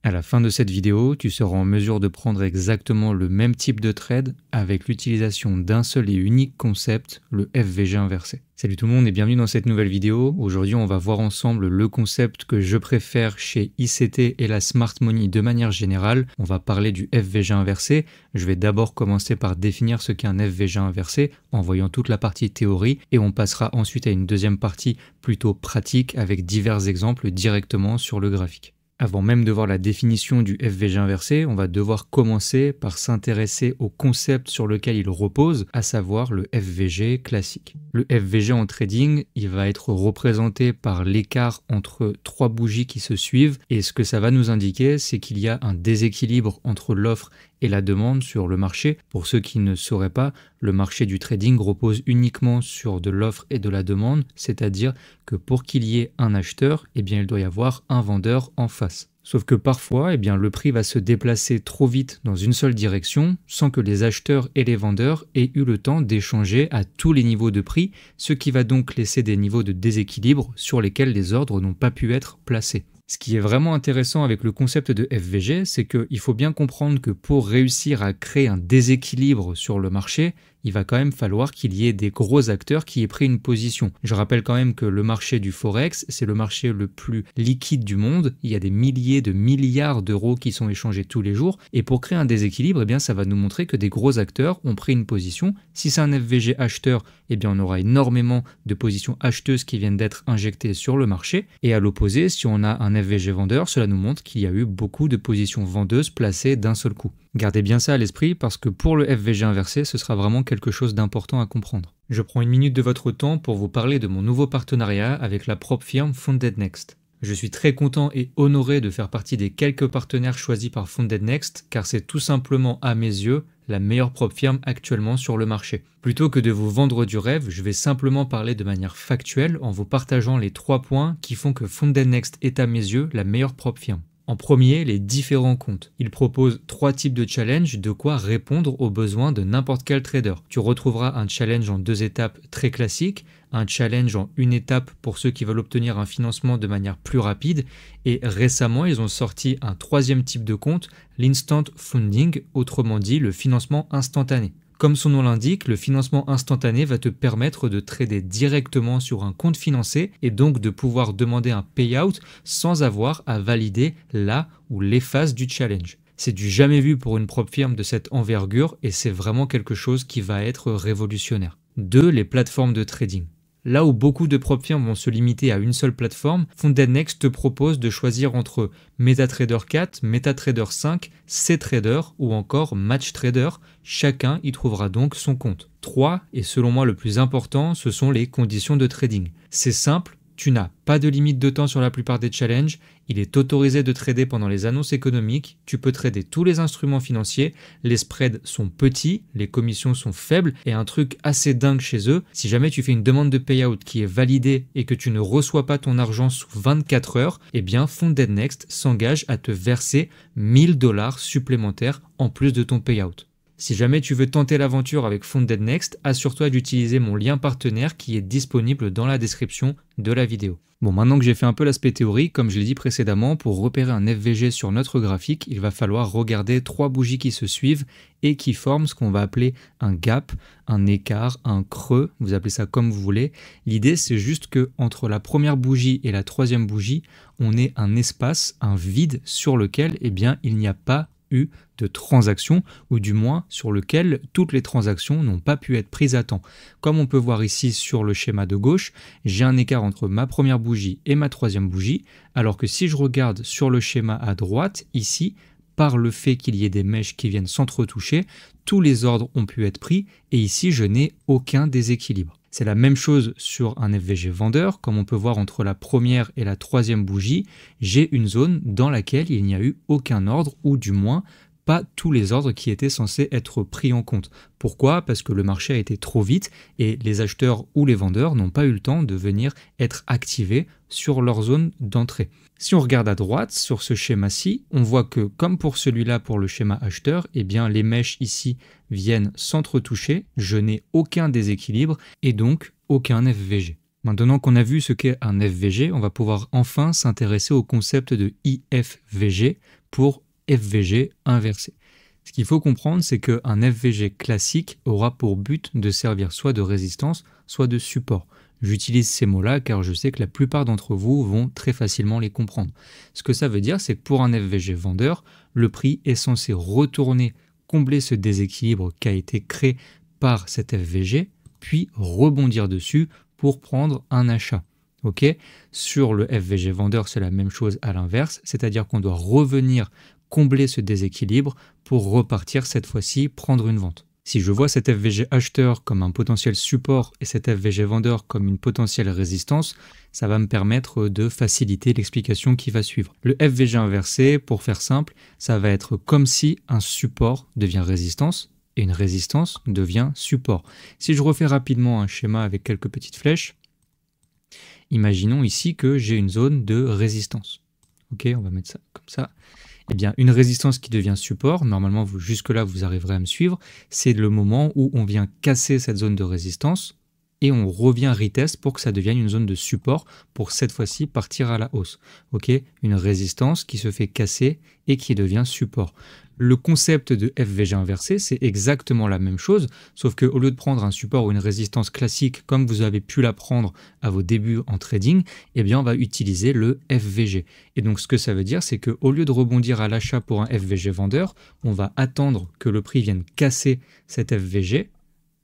À la fin de cette vidéo, tu seras en mesure de prendre exactement le même type de trade avec l'utilisation d'un seul et unique concept, le FVG inversé. Salut tout le monde et bienvenue dans cette nouvelle vidéo. Aujourd'hui, on va voir ensemble le concept que je préfère chez ICT et la Smart Money de manière générale. On va parler du FVG inversé. Je vais d'abord commencer par définir ce qu'est un FVG inversé en voyant toute la partie théorie et on passera ensuite à une deuxième partie plutôt pratique avec divers exemples directement sur le graphique. Avant même de voir la définition du FVG inversé, on va devoir commencer par s'intéresser au concept sur lequel il repose, à savoir le FVG classique. Le FVG en trading, il va être représenté par l'écart entre trois bougies qui se suivent et ce que ça va nous indiquer, c'est qu'il y a un déséquilibre entre l'offre et la demande sur le marché. Pour ceux qui ne sauraient pas, le marché du trading repose uniquement sur de l'offre et de la demande, c'est-à-dire que pour qu'il y ait un acheteur, eh bien, il doit y avoir un vendeur en face. Sauf que parfois, eh bien, le prix va se déplacer trop vite dans une seule direction sans que les acheteurs et les vendeurs aient eu le temps d'échanger à tous les niveaux de prix, ce qui va donc laisser des niveaux de déséquilibre sur lesquels les ordres n'ont pas pu être placés. Ce qui est vraiment intéressant avec le concept de FVG, c'est qu'il faut bien comprendre que pour réussir à créer un déséquilibre sur le marché, il va quand même falloir qu'il y ait des gros acteurs qui aient pris une position. Je rappelle quand même que le marché du Forex, c'est le marché le plus liquide du monde. Il y a des milliers de milliards d'euros qui sont échangés tous les jours. Et pour créer un déséquilibre, eh bien, ça va nous montrer que des gros acteurs ont pris une position. Si c'est un FVG acheteur, eh bien, on aura énormément de positions acheteuses qui viennent d'être injectées sur le marché. Et à l'opposé, si on a un FVG vendeur, cela nous montre qu'il y a eu beaucoup de positions vendeuses placées d'un seul coup. Gardez bien ça à l'esprit parce que pour le FVG inversé, ce sera vraiment quelque chose d'important à comprendre. Je prends une minute de votre temps pour vous parler de mon nouveau partenariat avec la propre firme Founded Next. Je suis très content et honoré de faire partie des quelques partenaires choisis par Founded Next car c'est tout simplement à mes yeux la meilleure propre firme actuellement sur le marché. Plutôt que de vous vendre du rêve, je vais simplement parler de manière factuelle en vous partageant les 3 points qui font que Founded Next est à mes yeux la meilleure propre firme. En premier, les différents comptes. Ils proposent 3 types de challenges, de quoi répondre aux besoins de n'importe quel trader. Tu retrouveras un challenge en 2 étapes très classique, un challenge en 1 étape pour ceux qui veulent obtenir un financement de manière plus rapide, et récemment, ils ont sorti un 3e type de compte, l'instant funding, autrement dit le financement instantané. Comme son nom l'indique, le financement instantané va te permettre de trader directement sur un compte financé et donc de pouvoir demander un payout sans avoir à valider la ou les phases du challenge. C'est du jamais vu pour une propre firme de cette envergure et c'est vraiment quelque chose qui va être révolutionnaire. 2. Les plateformes de trading. Là où beaucoup de propres firmes vont se limiter à une seule plateforme, Founded Next te propose de choisir entre MetaTrader 4, MetaTrader 5, CTrader ou encore MatchTrader. Chacun y trouvera donc son compte. 3, et selon moi le plus important, ce sont les conditions de trading. C'est simple, tu n'as pas de limite de temps sur la plupart des challenges, il est autorisé de trader pendant les annonces économiques, tu peux trader tous les instruments financiers, les spreads sont petits, les commissions sont faibles et un truc assez dingue chez eux, si jamais tu fais une demande de payout qui est validée et que tu ne reçois pas ton argent sous 24 heures, eh bien Founded Next s'engage à te verser 1000 $ supplémentaires en plus de ton payout. Si jamais tu veux tenter l'aventure avec Founded Next, assure-toi d'utiliser mon lien partenaire qui est disponible dans la description de la vidéo. Bon, maintenant que j'ai fait un peu l'aspect théorique, comme je l'ai dit précédemment, pour repérer un FVG sur notre graphique, il va falloir regarder 3 bougies qui se suivent et qui forment ce qu'on va appeler un gap, un écart, un creux, vous appelez ça comme vous voulez. L'idée, c'est juste que entre la première bougie et la 3e bougie, on ait un espace, un vide sur lequel, eh bien, il n'y a pas eu de transactions, ou du moins sur lequel toutes les transactions n'ont pas pu être prises à temps. Comme on peut voir ici sur le schéma de gauche, j'ai un écart entre ma première bougie et ma 3e bougie, alors que si je regarde sur le schéma à droite, ici, par le fait qu'il y ait des mèches qui viennent s'entretoucher, tous les ordres ont pu être pris, et ici je n'ai aucun déséquilibre. C'est la même chose sur un FVG vendeur, comme on peut voir entre la première et la 3e bougie, j'ai une zone dans laquelle il n'y a eu aucun ordre, ou du moins pas tous les ordres qui étaient censés être pris en compte. Pourquoi? Parce que le marché a été trop vite et les acheteurs ou les vendeurs n'ont pas eu le temps de venir être activés sur leur zone d'entrée. Si on regarde à droite sur ce schéma-ci, on voit que comme pour celui-là pour le schéma acheteur, eh bien les mèches ici viennent s'entretoucher, je n'ai aucun déséquilibre et donc aucun FVG. Maintenant qu'on a vu ce qu'est un FVG, on va pouvoir enfin s'intéresser au concept de IFVG pour FVG inversé. Ce qu'il faut comprendre, c'est qu'un FVG classique aura pour but de servir soit de résistance, soit de support. J'utilise ces mots-là car je sais que la plupart d'entre vous vont très facilement les comprendre. Ce que ça veut dire, c'est que pour un FVG vendeur, le prix est censé retourner, combler ce déséquilibre qui a été créé par cet FVG, puis rebondir dessus pour prendre un achat. Okay, sur le FVG vendeur, c'est la même chose à l'inverse, c'est-à-dire qu'on doit revenir combler ce déséquilibre pour repartir cette fois-ci prendre une vente. Si je vois cet FVG acheteur comme un potentiel support et cet FVG vendeur comme une potentielle résistance, ça va me permettre de faciliter l'explication qui va suivre. Le FVG inversé, pour faire simple, ça va être comme si un support devient résistance et une résistance devient support. Si je refais rapidement un schéma avec quelques petites flèches, imaginons ici que j'ai une zone de résistance. Ok, on va mettre ça comme ça. Eh bien, une résistance qui devient support, normalement jusque-là vous arriverez à me suivre, c'est le moment où on vient casser cette zone de résistance et on revient retest pour que ça devienne une zone de support pour cette fois-ci partir à la hausse. Ok, une résistance qui se fait casser et qui devient support. Le concept de FVG inversé, c'est exactement la même chose, sauf qu'au lieu de prendre un support ou une résistance classique comme vous avez pu l'apprendre à vos débuts en trading, eh bien on va utiliser le FVG. Et donc ce que ça veut dire, c'est qu'au lieu de rebondir à l'achat pour un FVG vendeur, on va attendre que le prix vienne casser cet FVG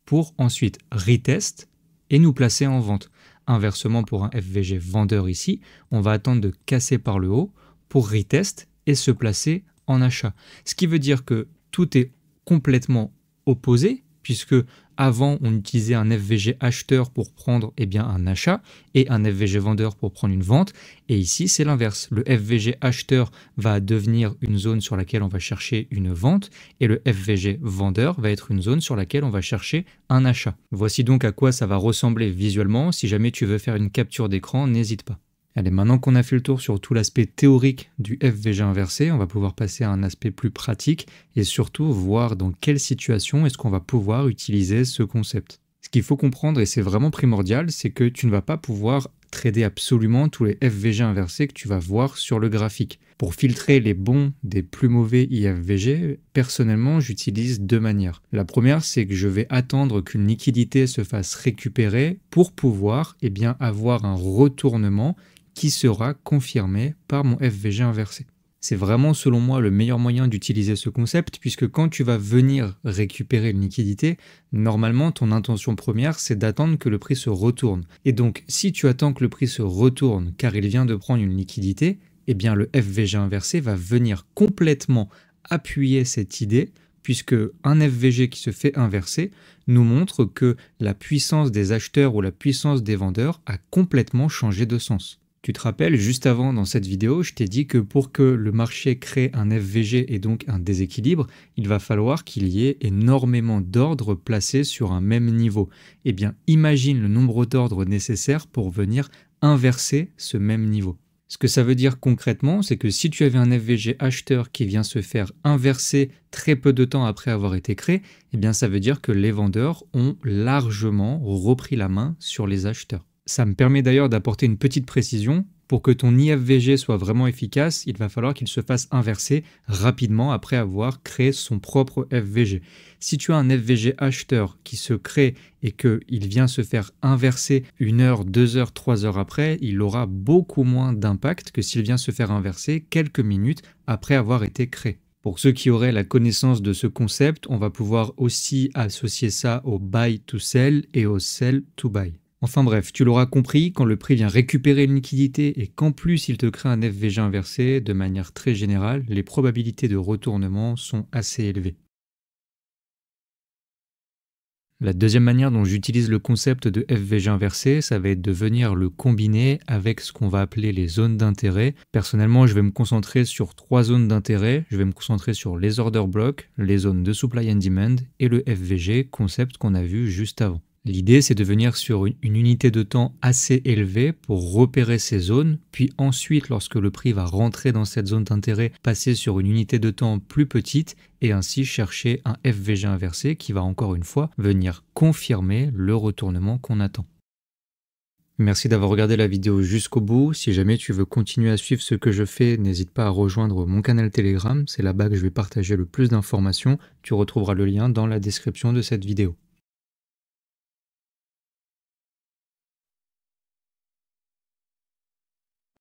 pour ensuite retest et nous placer en vente. Inversement, pour un FVG vendeur ici, on va attendre de casser par le haut pour retest et se placer en achat. Ce qui veut dire que tout est complètement opposé, puisque avant on utilisait un FVG acheteur pour prendre un achat et un FVG vendeur pour prendre une vente, et ici c'est l'inverse. Le FVG acheteur va devenir une zone sur laquelle on va chercher une vente et le FVG vendeur va être une zone sur laquelle on va chercher un achat. Voici donc à quoi ça va ressembler visuellement. Si jamais tu veux faire une capture d'écran, n'hésite pas. Allez, maintenant qu'on a fait le tour sur tout l'aspect théorique du FVG inversé, on va pouvoir passer à un aspect plus pratique et surtout voir dans quelle situation est-ce qu'on va pouvoir utiliser ce concept. Ce qu'il faut comprendre, et c'est vraiment primordial, c'est que tu ne vas pas pouvoir trader absolument tous les FVG inversés que tu vas voir sur le graphique. Pour filtrer les bons des plus mauvais IFVG, personnellement, j'utilise deux manières. La première, c'est que je vais attendre qu'une liquidité se fasse récupérer pour pouvoir avoir un retournement qui sera confirmé par mon FVG inversé. C'est vraiment selon moi le meilleur moyen d'utiliser ce concept puisque quand tu vas venir récupérer une liquidité, normalement ton intention première c'est d'attendre que le prix se retourne. Et donc si tu attends que le prix se retourne car il vient de prendre une liquidité, eh bien le FVG inversé va venir complètement appuyer cette idée puisque un FVG qui se fait inverser nous montre que la puissance des acheteurs ou la puissance des vendeurs a complètement changé de sens. Tu te rappelles, juste avant dans cette vidéo, je t'ai dit que pour que le marché crée un FVG et donc un déséquilibre, il va falloir qu'il y ait énormément d'ordres placés sur un même niveau. Eh bien, imagine le nombre d'ordres nécessaires pour venir inverser ce même niveau. Ce que ça veut dire concrètement, c'est que si tu avais un FVG acheteur qui vient se faire inverser très peu de temps après avoir été créé, eh bien ça veut dire que les vendeurs ont largement repris la main sur les acheteurs. Ça me permet d'ailleurs d'apporter une petite précision. Pour que ton IFVG soit vraiment efficace, il va falloir qu'il se fasse inverser rapidement après avoir créé son propre FVG. Si tu as un FVG acheteur qui se crée et qu'il vient se faire inverser 1 heure, 2 heures, 3 heures après, il aura beaucoup moins d'impact que s'il vient se faire inverser quelques minutes après avoir été créé. Pour ceux qui auraient la connaissance de ce concept, on va pouvoir aussi associer ça au buy to sell et au sell to buy. Enfin bref, tu l'auras compris, quand le prix vient récupérer une liquidité et qu'en plus il te crée un FVG inversé, de manière très générale, les probabilités de retournement sont assez élevées. La deuxième manière dont j'utilise le concept de FVG inversé, ça va être de venir le combiner avec ce qu'on va appeler les zones d'intérêt. Personnellement, je vais me concentrer sur 3 zones d'intérêt. Je vais me concentrer sur les order blocks, les zones de supply and demand et le FVG, concept qu'on a vu juste avant. L'idée, c'est de venir sur une unité de temps assez élevée pour repérer ces zones, puis ensuite, lorsque le prix va rentrer dans cette zone d'intérêt, passer sur une unité de temps plus petite et ainsi chercher un FVG inversé qui va encore une fois venir confirmer le retournement qu'on attend. Merci d'avoir regardé la vidéo jusqu'au bout. Si jamais tu veux continuer à suivre ce que je fais, n'hésite pas à rejoindre mon canal Telegram. C'est là-bas que je vais partager le plus d'informations. Tu retrouveras le lien dans la description de cette vidéo.